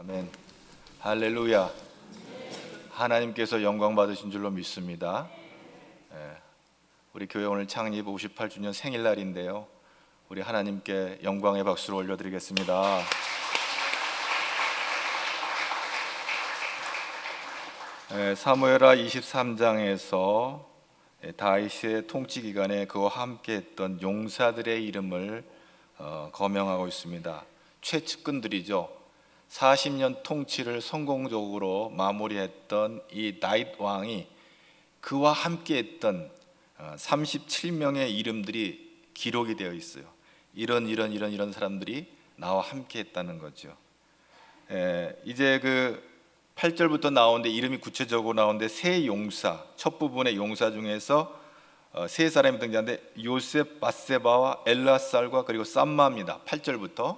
아멘. 할렐루야. 하나님께서 영광 받으신 줄로 믿습니다. 우리 교회 오늘 창립 58주년 생일날인데요, 우리 하나님께 영광의 박수를 올려드리겠습니다. 사무엘하 23장에서 다윗의 통치 기간에 그와 함께했던 용사들의 이름을 거명하고 있습니다. 최측근들이죠. 40년 통치를 성공적으로 마무리했던 이 다윗 왕이 그와 함께했던 37명의 이름들이 기록이 되어 있어요. 이런 사람들이 나와 함께했다는 거죠. 이제 그 8절부터 나오는데 이름이 구체적으로 나오는데 세 용사, 첫 부분의 용사 중에서 세 사람이 등장하는데 요셉, 바세바와 엘라살과 그리고 쌈마입니다. 8절부터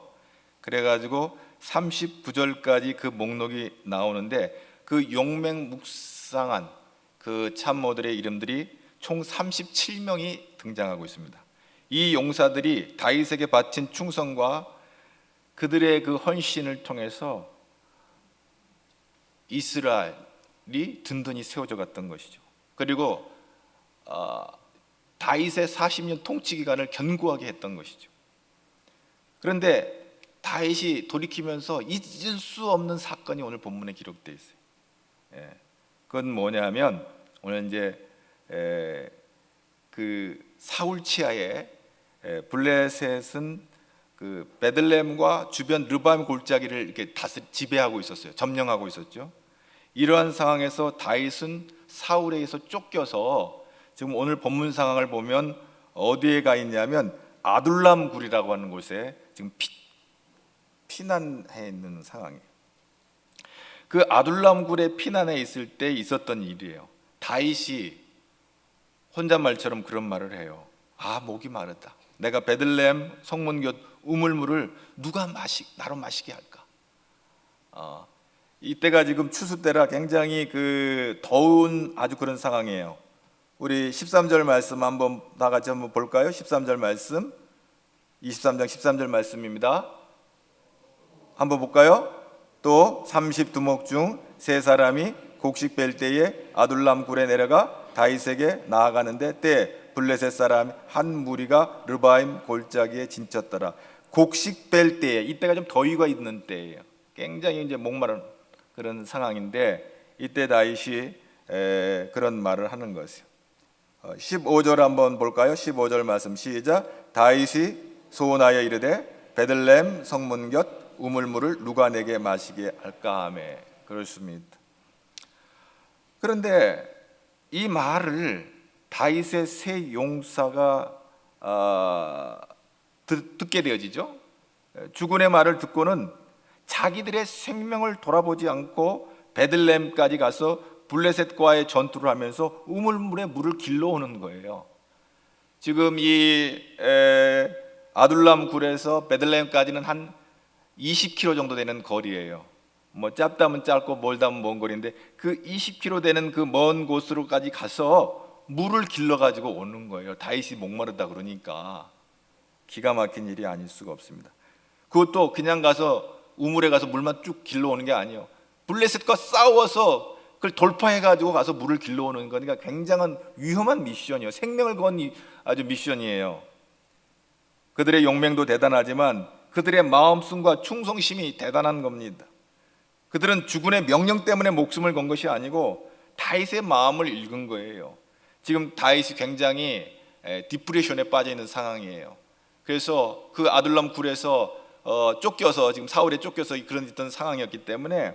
그래가지고 39절까지 그 목록이 나오는데 그 용맹 묵상한 그 참모들의 이름들이 총 37명이 등장하고 있습니다. 이 용사들이 다윗에게 바친 충성과 그들의 그 헌신을 통해서 이스라엘이 든든히 세워져 갔던 것이죠. 그리고 다윗의 40년 통치 기간을 견고하게 했던 것이죠. 그런데 다윗이 돌이키면서 잊을 수 없는 사건이 오늘 본문에 기록되어 있어요. 그건 뭐냐면 오늘 이제 그 사울 치하에 블레셋은 그 베들레헴과 주변 르바임 골짜기를 이렇게 지배하고 있었어요. 점령하고 있었죠. 이러한 상황에서 다윗은 사울에 의해서 쫓겨서 지금 오늘 본문 상황을 보면 어디에 가 있냐면 아둘람 굴이라고 하는 곳에 지금 피난해 있는 상황이에요. 그 아둘람 굴에 피난해 있을 때 있었던 일이에요. 다윗이 혼잣말처럼 그런 말을 해요. 목이 마르다. 내가 베들레헴 성문 곁 우물물을 누가 나로 마시게 할까? 이때가 지금 추수 때라 굉장히 그 더운 아주 그런 상황이에요. 우리 13절 말씀 한번 다 같이 한번 볼까요? 13절 말씀, 23장 13절 말씀입니다. 한번 볼까요? 또 30두목 중 세 사람이 곡식 뺄 때에 아둘람 굴에 내려가 다윗에게 나아가는데 때에 블레셋 사람 한 무리가 르바임 골짜기에 진쳤더라. 곡식 뺄 때에, 이때가 좀 더위가 있는 때예요. 굉장히 이제 목마른 그런 상황인데 이때 다윗이 그런 말을 하는 것이요. 15절 한번 볼까요? 15절 말씀 시작. 다윗이 소원하여 이르되 베들레헴 성문 곁 우물물을 누가 내게 마시게 할까 하며. 그렇습니다. 그런데 이 말을 다윗의 세 용사가 듣게 되어지죠. 주군의 말을 듣고는 자기들의 생명을 돌아보지 않고 베들레헴까지 가서 블레셋과의 전투를 하면서 우물물에 물을 길러오는 거예요. 지금 이 아둘람 굴에서 베들레헴까지는 한 20km 정도 되는 거리예요. 뭐 짧다면 짧고 멀다면 먼 거리인데 그 20km 되는 그 먼 곳으로까지 가서 물을 길러 가지고 오는 거예요. 다윗이 목마르다 그러니까. 기가 막힌 일이 아닐 수가 없습니다. 그것도 그냥 가서 우물에 가서 물만 쭉 길러 오는 게 아니에요. 블레셋과 싸워서 그걸 돌파해 가지고 가서 물을 길러 오는 거니까 굉장한 위험한 미션이에요. 생명을 건 아주 미션이에요. 그들의 용맹도 대단하지만 그들의 마음씀과 충성심이 대단한 겁니다. 그들은 주군의 명령 때문에 목숨을 건 것이 아니고 다윗의 마음을 읽은 거예요. 지금 다윗이 굉장히 디프레션에 빠져 있는 상황이에요. 그래서 그 아둘람 굴에서 쫓겨서 지금 사울에 쫓겨서 그런 있던 상황이었기 때문에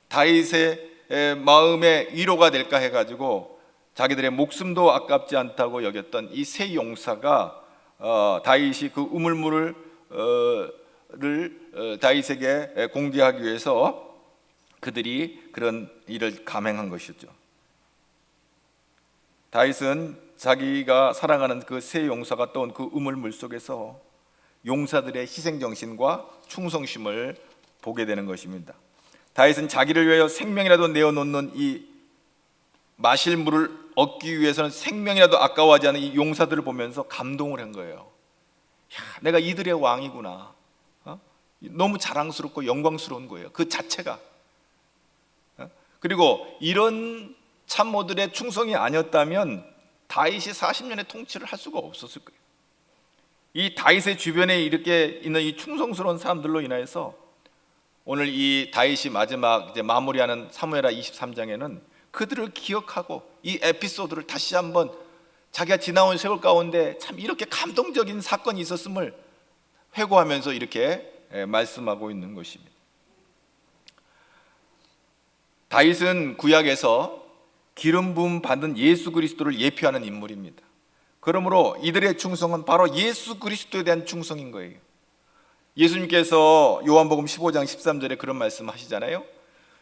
다윗의 마음에 위로가 될까 해가지고 자기들의 목숨도 아깝지 않다고 여겼던 이 세 용사가 다윗이 그 우물물을 다윗에게 공개하기 위해서 그들이 그런 일을 감행한 것이죠. 다윗은 자기가 사랑하는 그 세 용사가 떠온 그 우물물 속에서 용사들의 희생정신과 충성심을 보게 되는 것입니다. 다윗은 자기를 위하여 생명이라도 내어놓는 이 마실 물을 얻기 위해서는 생명이라도 아까워하지 않은 이 용사들을 보면서 감동을 한 거예요. 내가 이들의 왕이구나. 너무 자랑스럽고 영광스러운 거예요. 그 자체가. 그리고 이런 참모들의 충성이 아니었다면 다윗이 40년의 통치를 할 수가 없었을 거예요. 이 다윗의 주변에 이렇게 있는 이 충성스러운 사람들로 인해서 오늘 이 다윗이 마지막 이제 마무리하는 사무엘하 23장에는 그들을 기억하고 이 에피소드를 다시 한번 자기가 지나온 세월 가운데 참 이렇게 감동적인 사건이 있었음을 회고하면서 이렇게 말씀하고 있는 것입니다. 다윗은 구약에서 기름 부음 받은 예수 그리스도를 예표하는 인물입니다. 그러므로 이들의 충성은 바로 예수 그리스도에 대한 충성인 거예요. 예수님께서 요한복음 15장 13절에 그런 말씀 하시잖아요.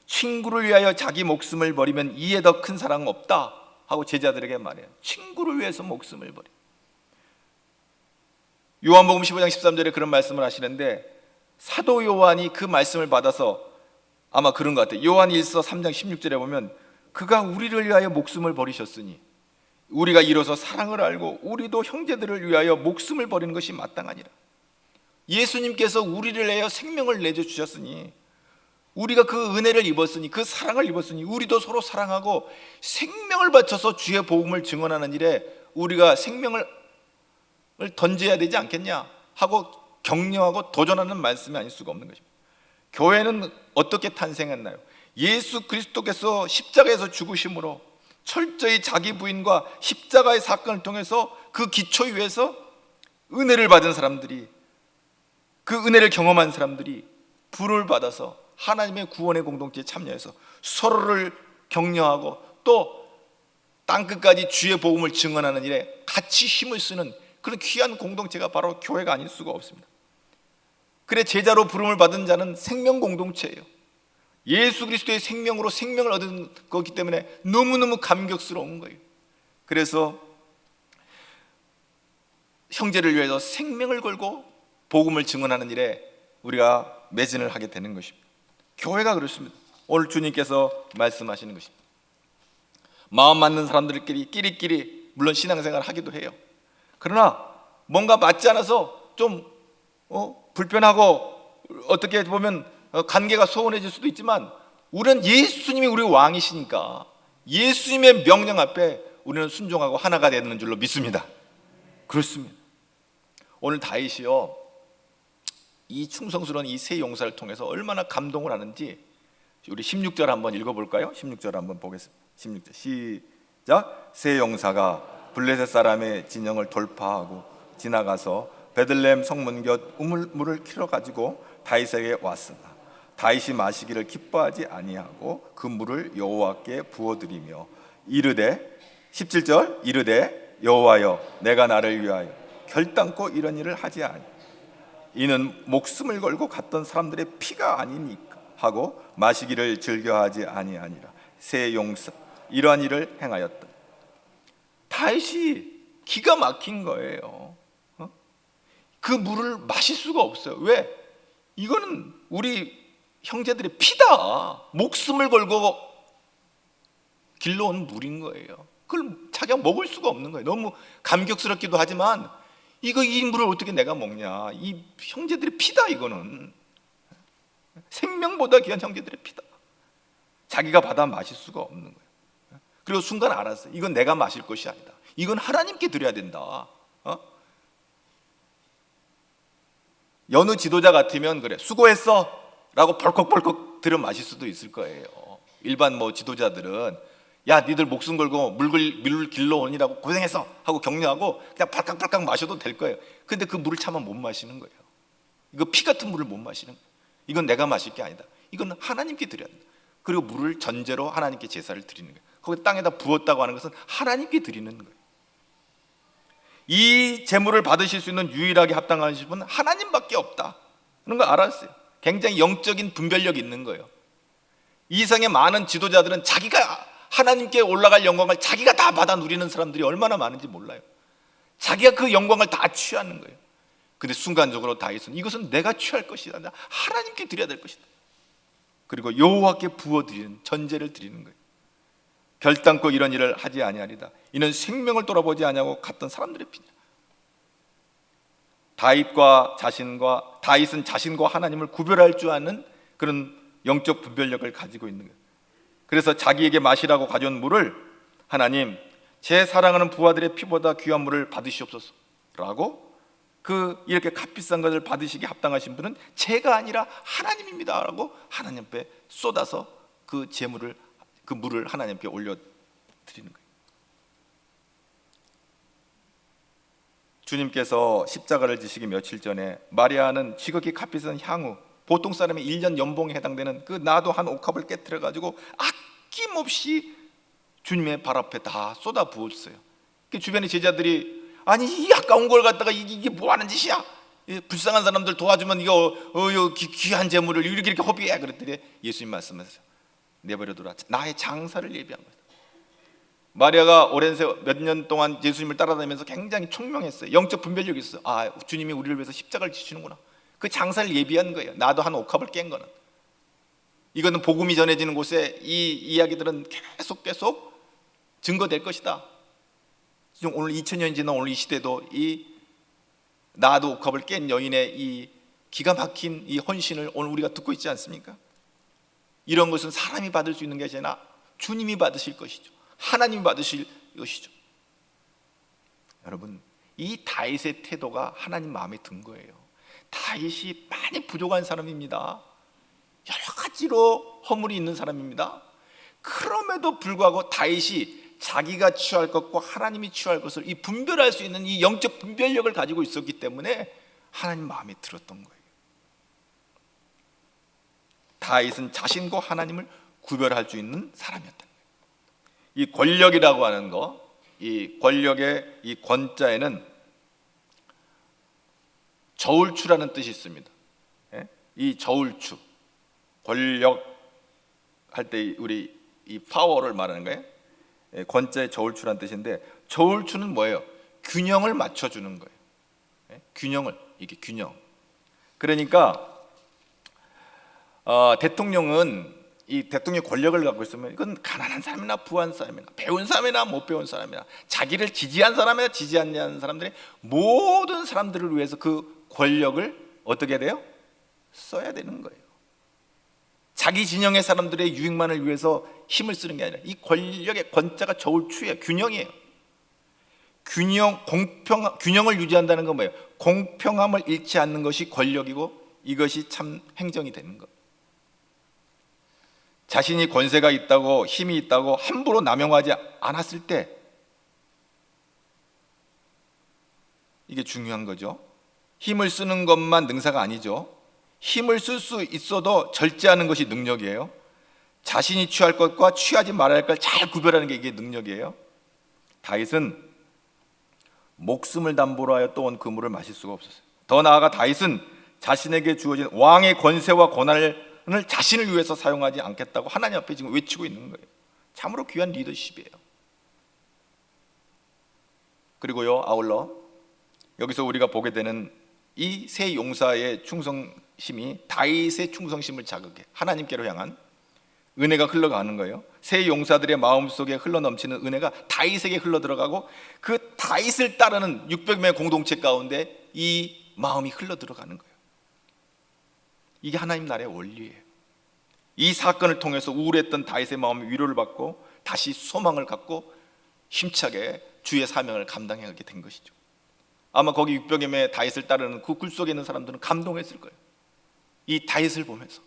친구를 위하여 자기 목숨을 버리면 이에 더 큰 사랑은 없다 하고 제자들에게 말해요. 친구를 위해서 목숨을 버려. 요한복음 15장 13절에 그런 말씀을 하시는데 사도 요한이 그 말씀을 받아서 아마 그런 것 같아요. 요한 1서 3장 16절에 보면 그가 우리를 위하여 목숨을 버리셨으니 우리가 이로써 사랑을 알고 우리도 형제들을 위하여 목숨을 버리는 것이 마땅하니라. 예수님께서 우리를 위하여 생명을 내주셨으니 우리가 그 은혜를 입었으니 그 사랑을 입었으니 우리도 서로 사랑하고 생명을 바쳐서 주의 복음을 증언하는 일에 우리가 생명을 던져야 되지 않겠냐 하고 격려하고 도전하는 말씀이 아닐 수가 없는 것입니다. 교회는 어떻게 탄생했나요? 예수 그리스도께서 십자가에서 죽으심으로 철저히 자기 부인과 십자가의 사건을 통해서 그 기초 위에서 은혜를 받은 사람들이, 그 은혜를 경험한 사람들이 부름을 받아서 하나님의 구원의 공동체에 참여해서 서로를 격려하고 또 땅끝까지 주의 복음을 증언하는 일에 같이 힘을 쓰는 그런 귀한 공동체가 바로 교회가 아닐 수가 없습니다. 그래 제자로 부름을 받은 자는 생명 공동체예요. 예수 그리스도의 생명으로 생명을 얻은 거기 때문에 너무너무 감격스러운 거예요. 그래서 형제를 위해서 생명을 걸고 복음을 증언하는 일에 우리가 매진을 하게 되는 것입니다. 교회가 그렇습니다. 오늘 주님께서 말씀하시는 것입니다. 마음 맞는 사람들끼리 끼리끼리 물론 신앙생활을 하기도 해요. 그러나 뭔가 맞지 않아서 좀 불편하고 어떻게 보면 관계가 소원해질 수도 있지만 우리는 예수님이 우리 왕이시니까 예수님의 명령 앞에 우리는 순종하고 하나가 되는 줄로 믿습니다. 그렇습니다. 오늘 다윗이요 이 충성스러운 이 세 용사를 통해서 얼마나 감동을 하는지 우리 16절 한번 읽어볼까요? 16절 한번 보겠습니다. 16절 시작. 세 용사가 블레셋 사람의 진영을 돌파하고 지나가서 베들레헴 성문 곁 우물물을 키러 가지고 다윗에게 왔으나 다윗이 마시기를 기뻐하지 아니하고 그 물을 여호와께 부어드리며 이르되 17절 이르되 여호와여 내가 나를 위하여 결단코 이런 일을 하지 아니 이는 목숨을 걸고 갔던 사람들의 피가 아니니까 하고 마시기를 즐겨하지 아니하니라. 세 용사 이러한 일을 행하였다. 다윗이 기가 막힌 거예요. 그 물을 마실 수가 없어요. 왜? 이거는 우리 형제들의 피다. 목숨을 걸고 길러온 물인 거예요. 그걸 자기가 먹을 수가 없는 거예요. 너무 감격스럽기도 하지만 이 물을 어떻게 내가 먹냐. 이 형제들의 피다. 이거는 생명보다 귀한 형제들의 피다. 자기가 받아 마실 수가 없는 거예요. 그리고 순간 알았어요. 이건 내가 마실 것이 아니다. 이건 하나님께 드려야 된다. 여느 지도자 같으면 그래 수고했어 라고 벌컥벌컥 들여 마실 수도 있을 거예요. 일반 지도자들은 야 니들 목숨 걸고 물을 길러오니라고 고생했어 하고 격려하고 그냥 발칵발칵 마셔도 될 거예요. 근데 그 물을 차마 못 마시는 거예요. 이거 피 같은 물을 못 마시는 거예요. 이건 내가 마실 게 아니다. 이건 하나님께 드려야 된다. 그리고 물을 전제로 하나님께 제사를 드리는 거예요. 거기 땅에다 부었다고 하는 것은 하나님께 드리는 거예요. 이 제물을 받으실 수 있는 유일하게 합당하신 분은 하나님밖에 없다 그런 거 알았어요. 굉장히 영적인 분별력이 있는 거예요. 이 이상의 많은 지도자들은 자기가 하나님께 올라갈 영광을 자기가 다 받아 누리는 사람들이 얼마나 많은지 몰라요. 자기가 그 영광을 다 취하는 거예요. 근데 순간적으로 다윗은 이것은 내가 취할 것이다. 하나님께 드려야 될 것이다. 그리고 여호와께 부어드리는 전제를 드리는 거예요. 결단코 이런 일을 하지 아니하리다. 이는 생명을 돌아보지 아니하고 갔던 사람들의 피냐. 다윗은 자신과 하나님을 구별할 줄 아는 그런 영적 분별력을 가지고 있는 거예요. 그래서 자기에게 마시라고 가져온 물을 하나님, 제 사랑하는 부하들의 피보다 귀한 물을 받으시옵소서라고, 이렇게 값비싼 것을 받으시기 합당하신 분은 제가 아니라 하나님입니다라고 하나님 앞에 쏟아서 그 물을 하나님께 올려드리는 거예요. 주님께서 십자가를 지시기 며칠 전에 마리아는 지극히 값비싼 향후, 보통 사람의 1년 연봉에 해당되는 그 나도 한 옥합을 깨트려 가지고 아낌없이 주님의 발 앞에 다 쏟아 부었어요. 주변의 제자들이 아니 이 아까운 걸 갖다가 이게 뭐 하는 짓이야? 불쌍한 사람들 도와주면 이거 귀한 재물을 이렇게 허비해 그랬더니 예수님 말씀하세요. 내버려둬라. 나의 장사를 예비한 거다. 마리아가 오랜 세월 몇 년 동안 예수님을 따라다니면서 굉장히 총명했어요. 영적 분별력이 있어요. 아, 주님이 우리를 위해서 십자가를 지시는구나. 그 장사를 예비한 거예요. 나도 한 옥합을 깬 거는. 이거는 복음이 전해지는 곳에 이 이야기들은 계속 증거될 것이다. 오늘 2000년이 지난 오늘 이 시대도 이 나도 옥합을 깬 여인의 이 기가 막힌 이 헌신을 오늘 우리가 듣고 있지 않습니까? 이런 것은 사람이 받을 수 있는 것이 아니라 주님이 받으실 것이죠. 하나님이 받으실 것이죠. 여러분, 이 다윗의 태도가 하나님 마음에 든 거예요. 다윗이 많이 부족한 사람입니다. 여러 가지로 허물이 있는 사람입니다. 그럼에도 불구하고 다윗이 자기가 취할 것과 하나님이 취할 것을 이 분별할 수 있는 이 영적 분별력을 가지고 있었기 때문에 하나님 마음에 들었던 거예요. 다윗은 자신과 하나님을 구별할 수 있는 사람이었던 거예요. 이 권력이라고 하는 거, 이 권력의 이 권자에는 저울추라는 뜻이 있습니다. 이 저울추, 권력 할 때 우리 이 파워를 말하는 거예요. 권자의 저울추라는 뜻인데, 저울추는 뭐예요? 균형을 맞춰주는 거예요. 이게 균형. 그러니까 대통령은 이 대통령의 권력을 갖고 있으면 이건 가난한 사람이나 부한 사람이나 배운 사람이나 못 배운 사람이나 자기를 지지한 사람이나 지지하지 않는 사람들의 모든 사람들을 위해서 그 권력을 어떻게 해야 돼요? 써야 되는 거예요. 자기 진영의 사람들의 유익만을 위해서 힘을 쓰는 게 아니라 이 권력의 권자가 저울추예요. 균형이에요. 균형을 유지한다는 건 뭐예요? 공평함을 잃지 않는 것이 권력이고 이것이 참 행정이 되는 것. 자신이 권세가 있다고 힘이 있다고 함부로 남용하지 않았을 때 이게 중요한 거죠. 힘을 쓰는 것만 능사가 아니죠. 힘을 쓸 수 있어도 절제하는 것이 능력이에요. 자신이 취할 것과 취하지 말아야 할 걸 잘 구별하는 게 이게 능력이에요. 다윗은 목숨을 담보로 하여 떠온 그 물을 마실 수가 없었어요. 더 나아가 다윗은 자신에게 주어진 왕의 권세와 권한을 자신을 위해서 사용하지 않겠다고 하나님 앞에 지금 외치고 있는 거예요. 참으로 귀한 리더십이에요. 그리고요, 아울러 여기서 우리가 보게 되는 이 세 용사의 충성심이 다윗의 충성심을 자극해 하나님께로 향한 은혜가 흘러가는 거예요. 세 용사들의 마음속에 흘러넘치는 은혜가 다윗에게 흘러들어가고 그 다윗을 따르는 600명의 공동체 가운데 이 마음이 흘러들어가는 거예요. 이게 하나님 나라의 원리예요. 이 사건을 통해서 우울했던 다윗의 마음이 위로를 받고 다시 소망을 갖고 힘차게 주의 사명을 감당하게 된 것이죠. 아마 거기 600여 명의 다윗을 따르는 그 굴 속에 있는 사람들은 감동했을 거예요. 이 다윗을 보면서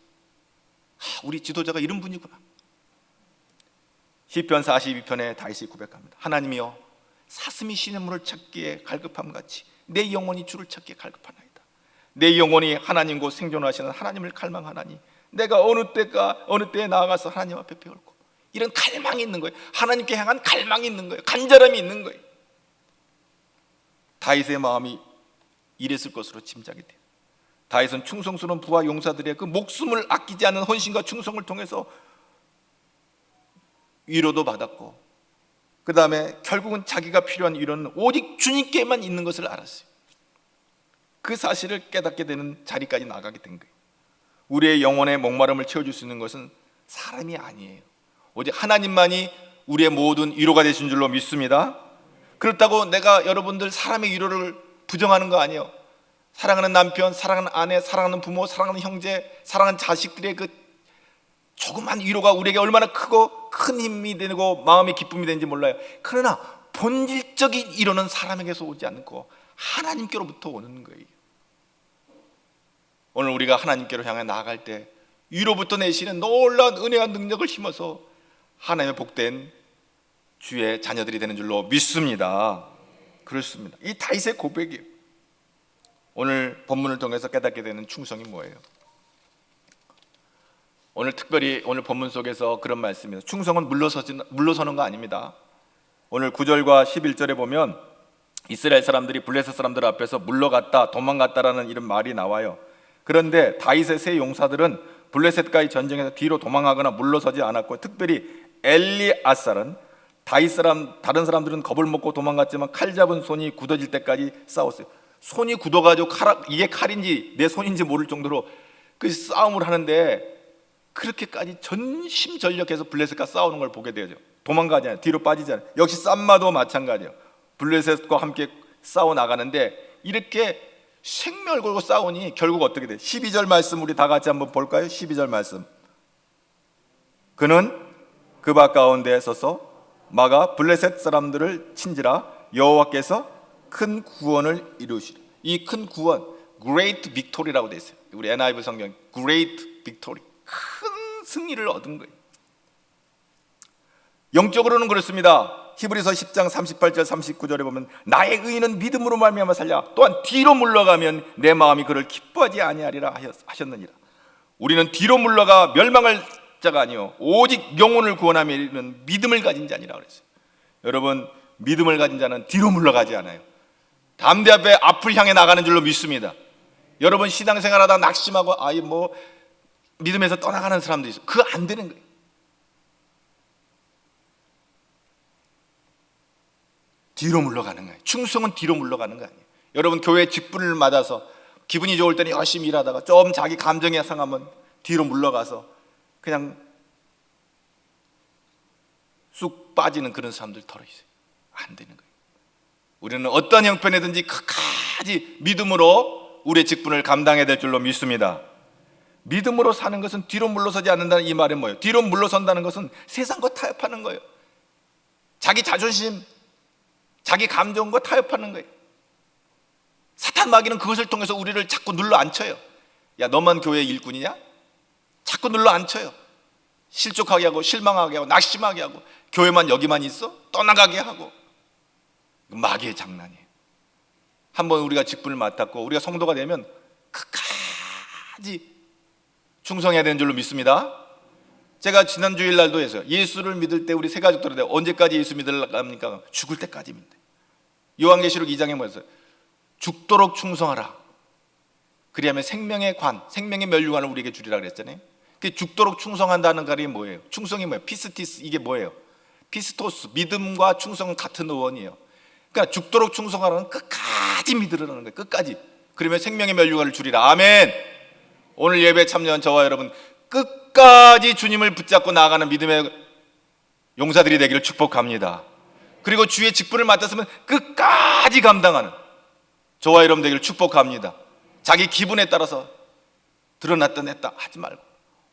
우리 지도자가 이런 분이구나. 시편 42편에 다윗이 고백합니다. 하나님이여, 사슴이 시냇물을 찾기에 갈급함같이 내 영혼이 주를 찾기에 갈급하나이다. 내 영혼이 하나님 곧 생존하시는 하나님을 갈망하나니 내가 어느 때에 나아가서 하나님 앞에 배울고. 이런 갈망이 있는 거예요. 하나님께 향한 갈망이 있는 거예요. 간절함이 있는 거예요. 다윗의 마음이 이랬을 것으로 짐작이 돼요. 다윗은 충성스러운 부하 용사들의 그 목숨을 아끼지 않는 헌신과 충성을 통해서 위로도 받았고, 그 다음에 결국은 자기가 필요한 위로는 오직 주님께만 있는 것을 알았어요. 그 사실을 깨닫게 되는 자리까지 나가게 된 거예요. 우리의 영혼의 목마름을 채워줄 수 있는 것은 사람이 아니에요. 오직 하나님만이 우리의 모든 위로가 되신 줄로 믿습니다. 그렇다고 내가 여러분들 사람의 위로를 부정하는 거 아니에요. 사랑하는 남편, 사랑하는 아내, 사랑하는 부모, 사랑하는 형제, 사랑하는 자식들의 그 조그만 위로가 우리에게 얼마나 크고 큰 힘이 되고 마음의 기쁨이 되는지 몰라요. 그러나 본질적인 위로는 사람에게서 오지 않고 하나님께로부터 오는 거예요. 오늘 우리가 하나님께로 향해 나아갈 때 위로부터 내시는 놀라운 은혜와 능력을 힘어서 하나님의 복된 주의 자녀들이 되는 줄로 믿습니다. 그렇습니다. 이 다윗의 고백이에요. 오늘 본문을 통해서 깨닫게 되는 충성이 뭐예요? 오늘 특별히 오늘 본문 속에서 그런 말씀입니다. 충성은 물러서는 거 아닙니다. 오늘 9절과 11절에 보면 이스라엘 사람들이 블레셋 사람들 앞에서 물러갔다, 도망갔다라는 이런 말이 나와요. 그런데 다윗의 세 용사들은 블레셋과의 전쟁에서 뒤로 도망하거나 물러서지 않았고, 특별히 엘리아살은 다른 사람들은 겁을 먹고 도망갔지만 칼 잡은 손이 굳어질 때까지 싸웠어요. 손이 굳어가지고 이게 칼인지 내 손인지 모를 정도로 그 싸움을 하는데, 그렇게까지 전심전력해서 블레셋과 싸우는 걸 보게 되죠. 도망가지 않아요. 뒤로 빠지지 않아요. 역시 쌈마도 마찬가지예요. 블레셋과 함께 싸워 나가는데 이렇게 생명을 걸고 싸우니 결국 어떻게 돼요? 12절 말씀 우리 다 같이 한번 볼까요? 12절 말씀. 그는 그 밭 가운데에 서서 마가 블레셋 사람들을 친지라 여호와께서 큰 구원을 이루시리. 이 큰 구원, Great Victory라고 되어 있어요. 우리 NIV 성경 Great Victory, 큰 승리를 얻은 거예요. 영적으로는 그렇습니다. 히브리서 10장 38절 39절에 보면 나의 의인은 믿음으로 말미암아 살려 또한 뒤로 물러가면 내 마음이 그를 기뻐하지 아니하리라 하셨느니라. 우리는 뒤로 물러가 멸망할 자가 아니요 오직 영혼을 구원하며 이르는 믿음을 가진 자니라 그랬어요. 여러분, 믿음을 가진 자는 뒤로 물러가지 않아요. 담대하게 앞을 향해 나가는 줄로 믿습니다. 여러분, 신앙생활하다 낙심하고 믿음에서 떠나가는 사람도 있어요. 그거 안 되는 거예요. 뒤로 물러가는 거예요. 충성은 뒤로 물러가는 거 아니에요. 여러분, 교회 직분을 맞아서 기분이 좋을 때는 열심히 일하다가 좀 자기 감정이 상하면 뒤로 물러가서 그냥 쑥 빠지는 그런 사람들 덜어 있어요. 안 되는 거예요. 우리는 어떤 형편이든지 끝까지 믿음으로 우리의 직분을 감당해야 될 줄로 믿습니다. 믿음으로 사는 것은 뒤로 물러서지 않는다는 이 말은 뭐예요? 뒤로 물러선다는 것은 세상과 타협하는 거예요. 자기 자존심, 자기 감정과 타협하는 거예요. 사탄 마귀는 그것을 통해서 우리를 자꾸 눌러 앉혀요. 야, 너만 교회 일꾼이냐? 자꾸 눌러 앉혀요. 실족하게 하고 실망하게 하고 낙심하게 하고 교회만 여기만 있어? 떠나가게 하고. 마귀의 장난이에요. 한번 우리가 직분을 맡았고 우리가 성도가 되면 끝까지 충성해야 되는 줄로 믿습니다. 제가 지난 주일날도 했어요. 예수를 믿을 때 우리 세 가족들한테 언제까지 예수 믿으랍니까? 죽을 때까지 믿는데. 요한계시록 2장에 뭐였어요? 죽도록 충성하라. 그리하면 생명의 관, 생명의 면류관을 우리에게 주리라 그랬잖아요. 그 죽도록 충성한다는 말이 뭐예요? 충성이 뭐예요? 피스티스, 이게 뭐예요? 피스토스, 믿음과 충성은 같은 어원이에요. 그러니까 죽도록 충성하라는 끝까지 믿으라는 거예요. 끝까지. 그러면 생명의 면류관을 주리라. 아멘. 오늘 예배 참여한 저와 여러분, 끝까지 주님을 붙잡고 나아가는 믿음의 용사들이 되기를 축복합니다. 그리고 주의 직분을 맡았으면 끝까지 감당하는 저와 여러분 되기를 축복합니다. 자기 기분에 따라서 드러났다 냈다 하지 말고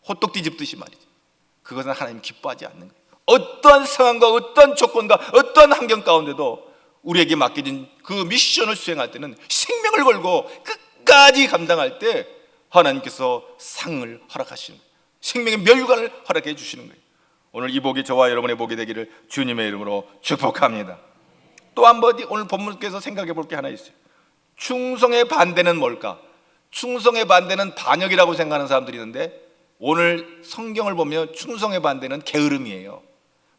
호떡 뒤집듯이 말이죠. 그것은 하나님 기뻐하지 않는 거예요. 어떠한 상황과 어떠한 조건과 어떠한 환경 가운데도 우리에게 맡겨진 그 미션을 수행할 때는 생명을 걸고 끝까지 감당할 때 하나님께서 상을 허락하시는 거예요. 생명의 면류관을 허락해 주시는 거예요. 오늘 이 복이 저와 여러분의 복이 되기를 주님의 이름으로 축복합니다. 또 한 번 오늘 본문께서 생각해 볼 게 하나 있어요. 충성의 반대는 뭘까? 충성의 반대는 반역이라고 생각하는 사람들이 있는데 오늘 성경을 보면 충성의 반대는 게으름이에요.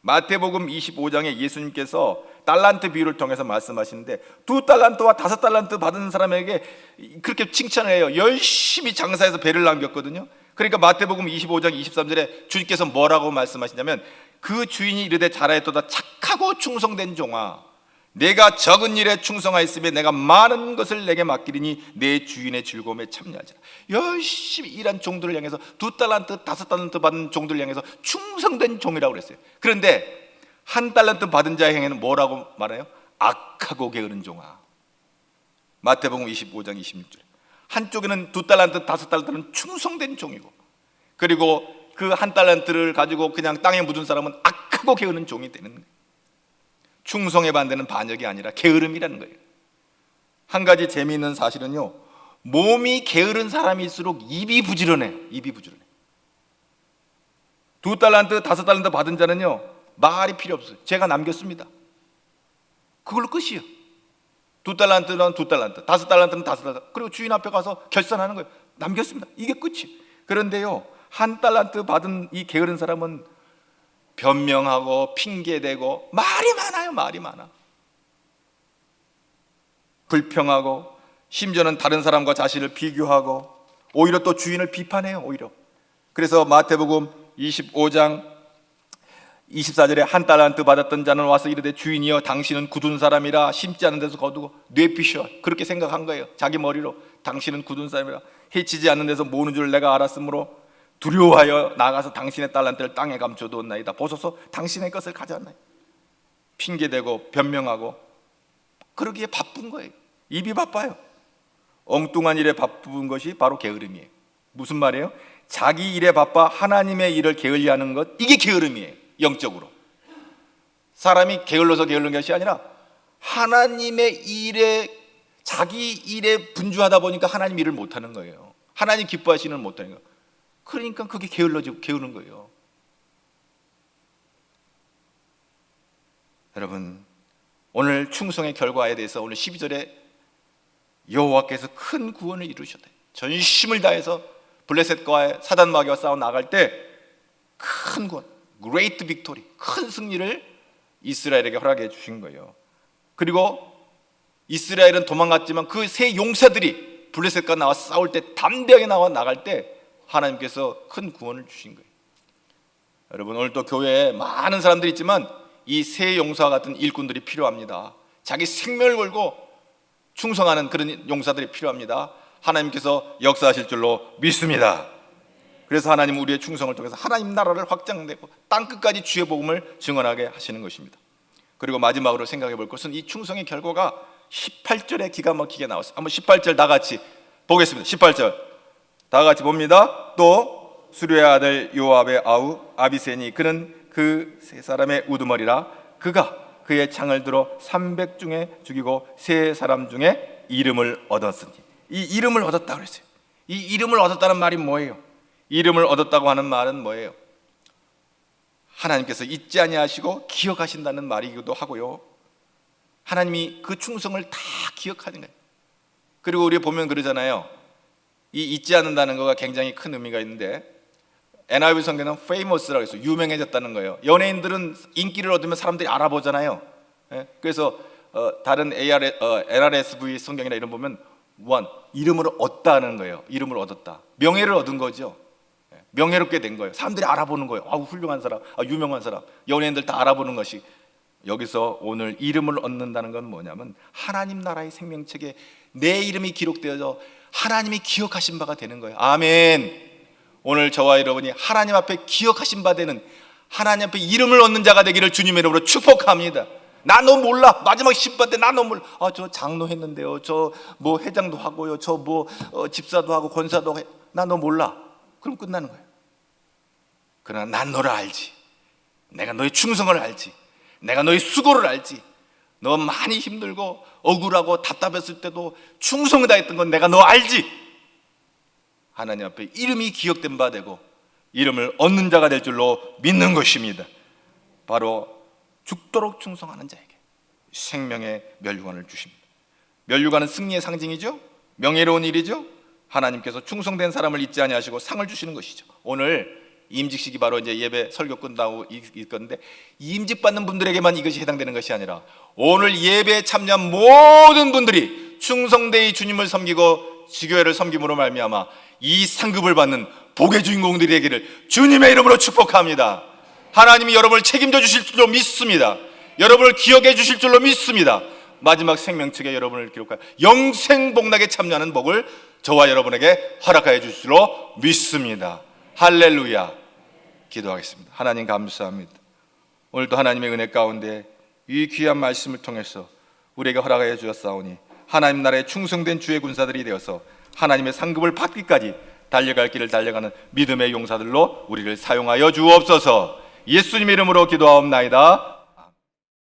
마태복음 25장에 예수님께서 달란트 비유를 통해서 말씀하시는데 2달란트와 5달란트 받은 사람에게 그렇게 칭찬을 해요. 열심히 장사해서 배를 남겼거든요. 그러니까 마태복음 25장 23절에 주님께서 뭐라고 말씀하시냐면 그 주인이 이르되 잘하였도다 착하고 충성된 종아, 내가 적은 일에 충성하였으면 내가 많은 것을 내게 맡기리니 내 주인의 즐거움에 참여하자. 열심히 일한 종들을 향해서 2달란트 5달란트 받은 종들을 향해서 충성된 종이라고 그랬어요. 그런데 1달란트 받은 자의 행위는 뭐라고 말해요? 악하고 게으른 종아. 마태복음 25장 26절. 한쪽에는 2달란트, 5달란트는 충성된 종이고, 그리고 그 1달란트를 가지고 그냥 땅에 묻은 사람은 악하고 게으른 종이 되는 거예요. 충성의 반대는 반역이 아니라 게으름이라는 거예요. 한 가지 재미있는 사실은요, 몸이 게으른 사람일수록 입이 부지런해. 입이 부지런해. 2달란트, 5달란트 받은 자는요, 말이 필요 없어요. 제가 남겼습니다. 그걸로 끝이에요. 2달란트는 2달란트, 5달란트는 5달란트. 그리고 주인 앞에 가서 결산하는 거예요. 남겼습니다. 이게 끝이에요. 그런데요, 1달란트 받은 이 게으른 사람은 변명하고 핑계대고 말이 많아요. 말이 많아. 불평하고, 심지어는 다른 사람과 자신을 비교하고, 오히려 또 주인을 비판해요. 오히려. 그래서 마태복음 25장 24절에 1달란트 받았던 자는 와서 이르되 주인이여 당신은 굳은 사람이라 심지 않은 데서 거두고 뇌피셔. 그렇게 생각한 거예요. 자기 머리로. 당신은 굳은 사람이라 해치지 않는 데서 모으는 줄 내가 알았으므로 두려워하여 나가서 당신의 달란트를 땅에 감춰두었나이다. 보소서 당신의 것을 가져왔나이다. 핑계대고 변명하고 그러기에 바쁜 거예요. 입이 바빠요. 엉뚱한 일에 바쁜 것이 바로 게으름이에요. 무슨 말이에요? 자기 일에 바빠 하나님의 일을 게을리하는 것, 이게 게으름이에요. 영적으로. 사람이 게을러서 게으른 것이 아니라 하나님의 일에, 자기 일에 분주하다 보니까 하나님 일을 못하는 거예요. 하나님 기뻐하시는 일 못하는 거예요. 그러니까 그게 게으른 거예요. 여러분, 오늘 충성의 결과에 대해서 오늘 12절에 여호와께서 큰 구원을 이루셨다. 전심을 다해서 블레셋과의 사단 마귀와 싸워 나갈 때 큰 구원, great victory, 큰 승리를 이스라엘에게 허락해 주신 거예요. 그리고 이스라엘은 도망갔지만 그 세 용사들이 블레셋과 나와 싸울 때 담대하게 나와 나갈 때 하나님께서 큰 구원을 주신 거예요. 여러분, 오늘 또 교회에 많은 사람들이 있지만 이 세 용사와 같은 일꾼들이 필요합니다. 자기 생명을 걸고 충성하는 그런 용사들이 필요합니다. 하나님께서 역사하실 줄로 믿습니다. 그래서 하나님 우리의 충성을 통해서 하나님 나라를 확장되고 땅끝까지 주의 복음을 증언하게 하시는 것입니다. 그리고 마지막으로 생각해 볼 것은 이 충성의 결과가 18절에 기가 막히게 나왔어요. 한번 18절 다 같이 보겠습니다. 18절 다 같이 봅니다. 또 수르의 아들 요압의 아우 아비세니 그는 그 세 사람의 우두머리라 그가 그의 창을 들어 300 중에 죽이고 세 사람 중에 이름을 얻었으니. 이 이름을 얻었다고 그랬어요. 이 이름을 얻었다는 말이 뭐예요? 이름을 얻었다고 하는 말은 뭐예요? 하나님께서 잊지 아니하시고 기억하신다는 말이기도 하고요, 하나님이 그 충성을 다 기억하는 거예요. 그리고 우리 보면 그러잖아요. 이 잊지 않는다는 거가 굉장히 큰 의미가 있는데 NIV 성경은 famous라고 해서 유명해졌다는 거예요. 연예인들은 인기를 얻으면 사람들이 알아보잖아요. 그래서 다른 NRSV 성경이나 이런 보면 이름을 얻다는 거예요. 이름을 얻었다. 명예를 얻은 거죠. 명예롭게 된 거예요. 사람들이 알아보는 거예요. 훌륭한 사람, 유명한 사람, 연예인들 다 알아보는 것이. 여기서 오늘 이름을 얻는다는 건 뭐냐면 하나님 나라의 생명책에 내 이름이 기록되어서 하나님이 기억하신 바가 되는 거예요. 아멘. 오늘 저와 여러분이 하나님 앞에 기억하신 바 되는, 하나님 앞에 이름을 얻는 자가 되기를 주님의 이름으로 축복합니다. 나 너 몰라. 마지막 심판 때 나 너 몰라. 저 장로 했는데요. 저 뭐 회장도 하고요. 저 뭐 집사도 하고 권사도 하고. 나 너 몰라. 그럼 끝나는 거예요. 그러나 난 너를 알지. 내가 너의 충성을 알지. 내가 너의 수고를 알지. 너 많이 힘들고 억울하고 답답했을 때도 충성을 다했던 건 내가 너 알지. 하나님 앞에 이름이 기억된 바 되고 이름을 얻는 자가 될 줄로 믿는 것입니다. 바로 죽도록 충성하는 자에게 생명의 면류관을 주십니다. 면류관은 승리의 상징이죠. 명예로운 일이죠. 하나님께서 충성된 사람을 잊지 아니하시고 상을 주시는 것이죠. 오늘 임직식이 바로 이제 예배 설교 끝나고 있을 건데, 임직 받는 분들에게만 이것이 해당되는 것이 아니라 오늘 예배에 참여한 모든 분들이 충성되이 주님을 섬기고 지교회를 섬김으로 말미암아 이 상급을 받는 복의 주인공들이 되기를 주님의 이름으로 축복합니다. 하나님이 여러분을 책임져 주실 줄로 믿습니다. 여러분을 기억해 주실 줄로 믿습니다. 마지막 생명책에 여러분을 기록하여 영생 복락에 참여하는 복을 저와 여러분에게 허락하여 주실 줄로 믿습니다. 할렐루야. 기도하겠습니다. 하나님 감사합니다. 오늘도 하나님의 은혜 가운데 이 귀한 말씀을 통해서 우리에게 허락하여 주었사오니 하나님 나라에 충성된 주의 군사들이 되어서 하나님의 상급을 받기까지 달려갈 길을 달려가는 믿음의 용사들로 우리를 사용하여 주옵소서. 예수님 이름으로 기도하옵나이다.